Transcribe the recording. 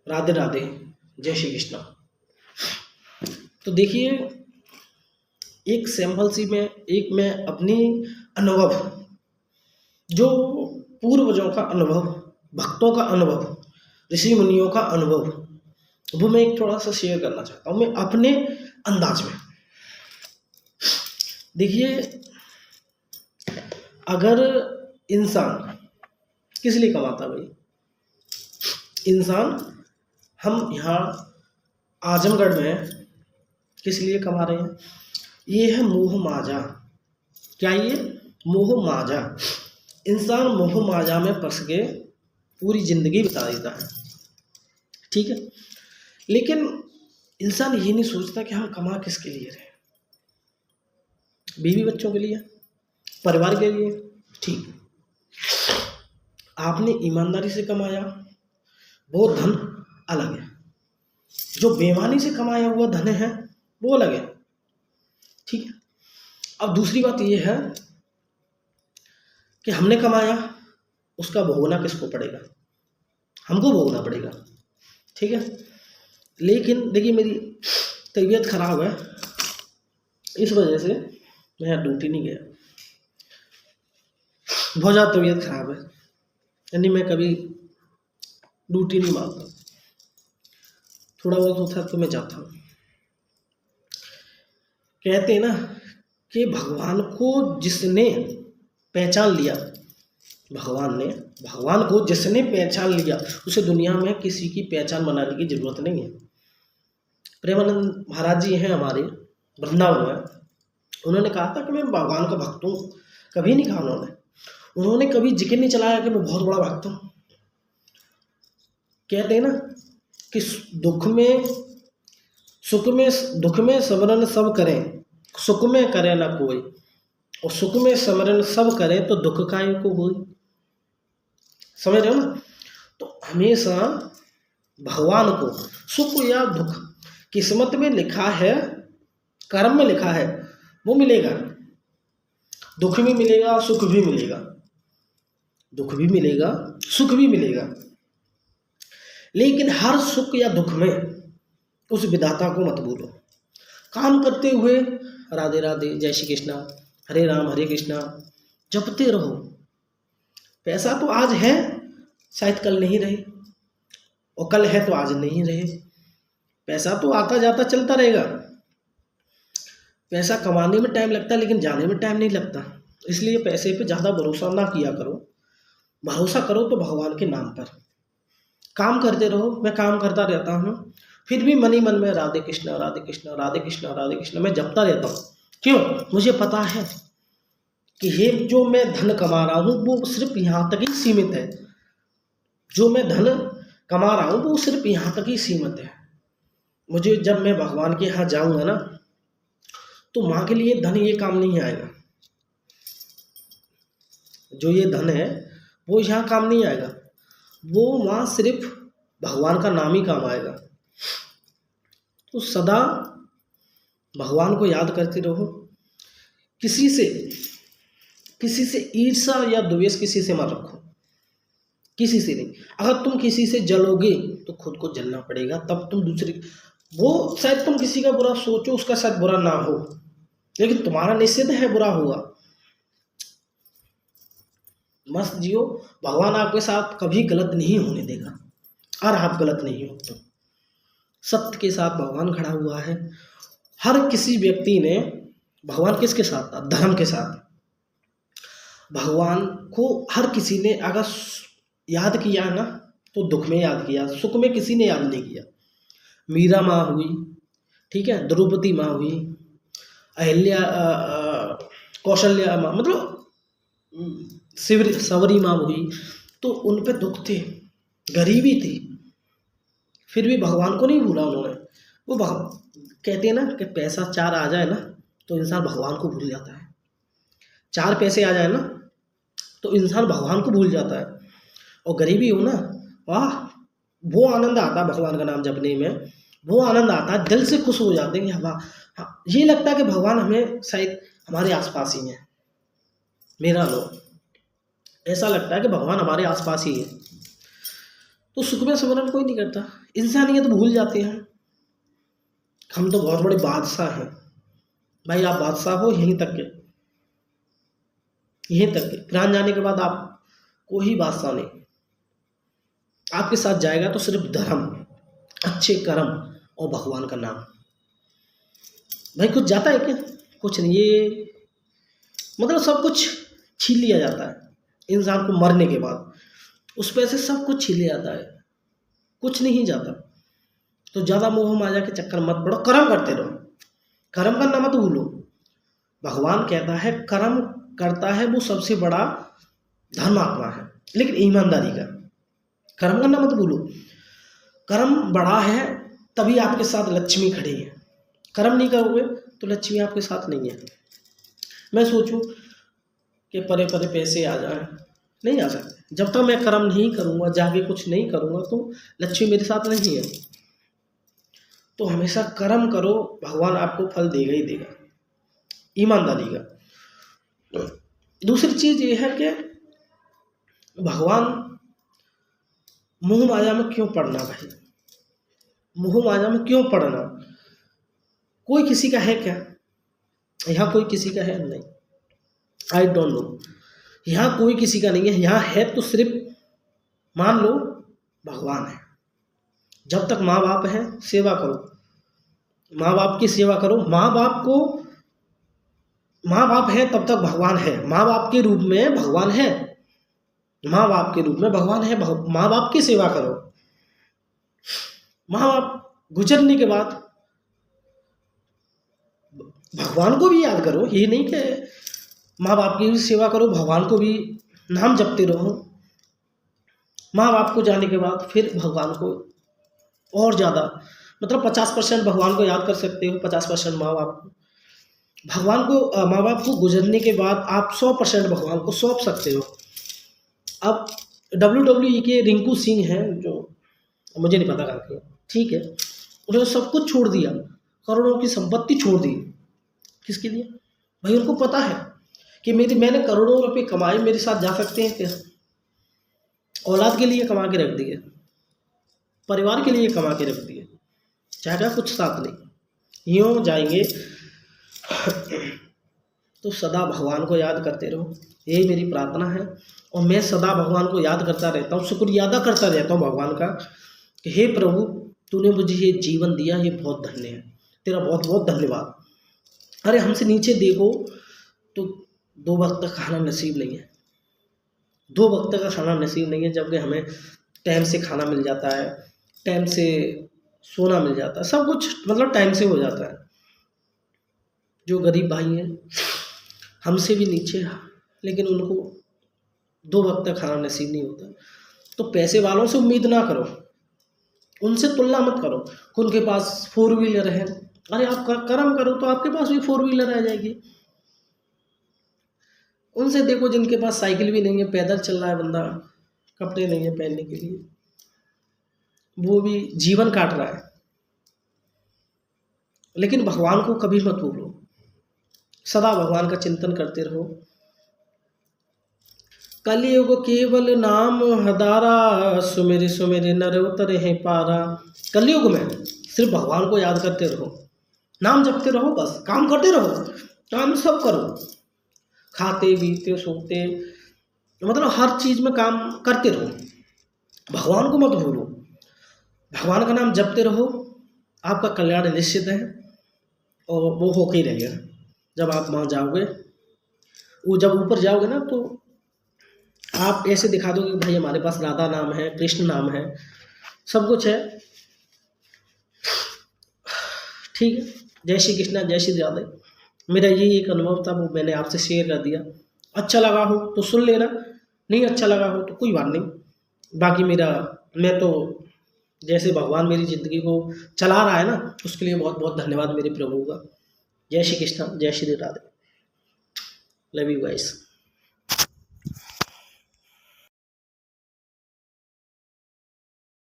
राधे राधे, जय श्री कृष्ण। तो देखिए, एक सैंपल सी में मैं अपनी अनुभव, जो पूर्वजों का अनुभव, भक्तों का अनुभव, ऋषि मुनियों का अनुभव, वो मैं एक थोड़ा सा शेयर करना चाहता हूँ मैं अपने अंदाज में। देखिए, अगर इंसान किस लिए कमाता भाई? इंसान, हम यहाँ आजमगढ़ में किस लिए कमा रहे हैं? ये है मोह माजा। क्या ये? मोह माजा। इंसान मोह माजा में फंस के पूरी जिंदगी बिता देता है, ठीक है। लेकिन इंसान ये नहीं सोचता कि हम कमा किसके लिए रहे। बीवी बच्चों के लिए, परिवार के लिए, ठीक। आपने ईमानदारी से कमाया, वो धन अलग है। जो बेईमानी से कमाया हुआ धन है वो अलग है, ठीक है। अब दूसरी बात ये है कि हमने कमाया, उसका भोगना किसको पड़ेगा? हमको भोगना पड़ेगा, ठीक है। लेकिन देखिए, मेरी तबीयत खराब है, इस वजह से मैं ड्यूटी नहीं गया। बहुत ज़्यादा तबीयत खराब है, यानी मैं कभी ड्यूटी नहीं मारता, थोड़ा बहुत होता है तो मैं जाता हूँ। कहते हैं ना कि भगवान को जिसने पहचान लिया, भगवान को जिसने पहचान लिया, उसे दुनिया में किसी की पहचान बनाने की जरूरत नहीं है। प्रेमानंद महाराज जी हैं हमारे वृंदावन में, उन्होंने कहा था कि मैं भगवान का भक्त हूँ। कभी नहीं कहा उन्होंने कभी जिक्र नहीं चलाया कि मैं बहुत बड़ा भक्त हूँ। कहते हैं ना कि दुख में स्मरण सब करें, सुख में करे ना कोई, और सुख में स्मरण सब करें तो दुख काहे को होई। समझ रहे हो ना? तो हमेशा भगवान को सुख या दुख, किस्मत में लिखा है, कर्म में लिखा है, वो मिलेगा। दुख भी मिलेगा, सुख भी मिलेगा, दुख भी मिलेगा, सुख भी मिलेगा। लेकिन हर सुख या दुख में उस विधाता को मत भूलो। काम करते हुए राधे राधे, जय श्री कृष्णा, हरे राम हरे कृष्णा जपते रहो। पैसा तो आज है, शायद कल नहीं रहे, और कल है तो आज नहीं रहे। पैसा तो आता जाता चलता रहेगा। पैसा कमाने में टाइम लगता है, लेकिन जाने में टाइम नहीं लगता। इसलिए पैसे पे ज़्यादा भरोसा ना किया करो। भरोसा करो तो भगवान के नाम पर। काम करते रहो। मैं काम करता रहता हूँ, फिर भी मन ही मन में राधे कृष्णा राधे कृष्णा राधे कृष्णा राधे कृष्णा मैं जपता रहता हूँ। क्यों? मुझे पता है कि ये जो मैं धन कमा रहा हूँ वो सिर्फ यहाँ तक ही सीमित है। जो मैं धन कमा रहा हूँ वो सिर्फ यहाँ तक ही सीमित है। मुझे जब मैं भगवान के यहाँ जाऊँगा ना, तो माँ के लिए धन ये काम नहीं आएगा। जो ये धन है वो यहाँ काम नहीं आएगा, वो वहाँ सिर्फ भगवान का नाम ही काम आएगा। तो सदा भगवान को याद करते रहो। किसी से ईर्ष्या या द्वेष किसी से मत रखो, किसी से नहीं। अगर तुम किसी से जलोगे तो खुद को जलना पड़ेगा, तब तुम दूसरे, वो शायद तुम किसी का बुरा सोचो, उसका शायद बुरा ना हो, लेकिन तुम्हारा निश्चित है बुरा होगा। मस्त जियो। भगवान आपके साथ कभी गलत नहीं होने देगा, और आप गलत नहीं हो तो। सत्य के साथ भगवान खड़ा हुआ है। हर किसी व्यक्ति ने, भगवान किसके साथ था? धर्म के साथ। भगवान को हर किसी ने अगर याद किया ना, तो दुख में याद किया, सुख में किसी ने याद नहीं किया। मीरा माँ हुई, ठीक है, द्रौपदी माँ हुई, अहिल्या, कौशल्या माँ, मतलब सवरी माँ हुई, तो उन पे दुख थे, गरीबी थी, फिर भी भगवान को नहीं भूला उन्होंने। वो कहते हैं ना कि पैसा चार आ जाए ना तो इंसान भगवान को भूल जाता है। चार पैसे आ जाए ना तो इंसान भगवान को भूल जाता है। और गरीबी हो ना, वाह, वो आनंद आता है भगवान का नाम जपने में, वो आनंद आता है, दिल से खुश हो जाते हैं कि हाँ, ये लगता है कि भगवान हमें शायद हमारे आसपास ही है। मेरा लो ऐसा लगता है कि भगवान हमारे आसपास ही है। तो सुखमय स्मरण कोई नहीं करता। इंसानियत भूल जाते हैं। हम तो बहुत बड़े बादशाह हैं भाई, आप बादशाह हो यहीं तक के, यहीं तक के प्राण जाने के बाद आप कोई बादशाह नहीं। आपके साथ जाएगा तो सिर्फ धर्म, अच्छे कर्म और भगवान का नाम। भाई कुछ जाता है क्या? कुछ नहीं। ये मतलब सब कुछ छीन लिया जाता है इंसान को मरने के बाद, उस पैसे सब कुछ छीन लिया जाता है, कुछ नहीं जाता। तो ज़्यादा मोह माया के चक्कर मत पड़ो, कर्म करते रहो, कर्म करना मत भूलो। भगवान कहता है कर्म करता है वो सबसे बड़ा धर्मात्मा है, लेकिन ईमानदारी का। कर्म करना मत भूलो। कर्म बड़ा है तभी आपके साथ लक्ष्मी खड़ी है। कर्म नहीं करोगे तो लक्ष्मी आपके साथ नहीं है। मैं सोचूं कि परे परे पैसे आ जाए, नहीं आ सकते। जब तक मैं कर्म नहीं करूँगा, जाके कुछ नहीं करूँगा, तो लक्ष्मी मेरे साथ नहीं है। तो हमेशा कर्म करो, भगवान आपको फल देगा ही देगा, ईमानदारी का। दूसरी चीज़ ये है कि भगवान मोह माया में क्यों पड़ना भाई, मोह माया में क्यों पड़ना? कोई किसी का है क्या? यहाँ कोई किसी का है नहीं। आई डोंट नो, यहाँ कोई किसी का नहीं है। यहाँ है तो सिर्फ मान लो भगवान है। जब तक माँ बाप है सेवा करो, माँ बाप की सेवा करो। माँ बाप है तब तक भगवान है, माँ बाप के रूप में भगवान है, माँ बाप के रूप में भगवान है। माँ बाप की सेवा करो। माँ बाप गुजरने के बाद भगवान को भी याद करो। ये नहीं कि माँ बाप की भी सेवा करो, भगवान को भी नाम जपते रहो। माँ बाप को जाने के बाद फिर भगवान को और ज़्यादा, मतलब 50% भगवान को याद कर सकते हो, 50% माँ बाप को। भगवान को, माँ बाप को गुजरने के बाद आप 100% भगवान को सौंप सकते हो। अब WWE के रिंकू सिंह हैं, जो मुझे नहीं पता कहाँ के, ठीक है, उन्होंने सब कुछ छोड़ दिया, करोड़ों की संपत्ति छोड़ दी। किसके लिए भाई? उनको पता है कि मैंने करोड़ों रुपए कमाए, मेरे साथ जा सकते हैं क्या? औलाद के लिए कमा के रख दिए, परिवार के लिए कमा के रख दिए, चाहेगा कुछ साथ नहीं, यूँ जाएंगे। तो सदा भगवान को याद करते रहो, यही मेरी प्रार्थना है। और मैं सदा भगवान को याद करता रहता हूँ, शुक्रिया अदा करता रहता हूँ भगवान का कि हे प्रभु, तूने मुझे ये जीवन दिया, ये बहुत धन्य है, तेरा बहुत बहुत धन्यवाद। अरे हमसे नीचे देखो तो 2 वक्त का खाना नसीब नहीं है, 2 वक्त का खाना नसीब नहीं है, जबकि हमें टाइम से खाना मिल जाता है, टाइम से सोना मिल जाता है, सब कुछ मतलब टाइम से हो जाता है। जो गरीब भाई हैं हमसे भी नीचे, लेकिन उनको 2 वक्त का खाना नसीब नहीं होता। तो पैसे वालों से उम्मीद ना करो, उनसे तुलना मत करो कि उनके पास 4 व्हीलर है। अरे आप कर्म करो तो आपके पास भी 4 व्हीलर आ जाएगी। उनसे देखो जिनके पास साइकिल भी नहीं है, पैदल चल रहा है बंदा, कपड़े नहीं है पहनने के लिए, वो भी जीवन काट रहा है। लेकिन भगवान को कभी मत भूलो, सदा भगवान का चिंतन करते रहो। कलयुग केवल नाम हदारा, सुमेरे सुमेरे नर उतरे हैं पारा। कलयुग में सिर्फ भगवान को याद करते रहो, नाम जपते रहो, बस काम करते रहो, काम सब करो, खाते पीते सोते, मतलब हर चीज़ में काम करते रहो, भगवान को मत भूलो, भगवान का नाम जपते रहो। आपका कल्याण निश्चित है और वो होके ही रहेगा। जब आप वहाँ जाओगे, वो जब ऊपर जाओगे ना, तो आप ऐसे दिखा दोगे भाई हमारे पास राधा नाम है, कृष्ण नाम है, सब कुछ है। ठीक है, जय श्री कृष्णा, जय श्री राधे। मेरा यही एक अनुभव था, वो मैंने आपसे शेयर कर दिया। अच्छा लगा हो तो सुन लेना, नहीं अच्छा लगा हो तो कोई बात नहीं। बाकी मैं तो जैसे भगवान मेरी ज़िंदगी को चला रहा है ना, उसके लिए बहुत बहुत धन्यवाद मेरे प्रभु का। जय श्री कृष्णा, जय Shri Radhe. Love you guys.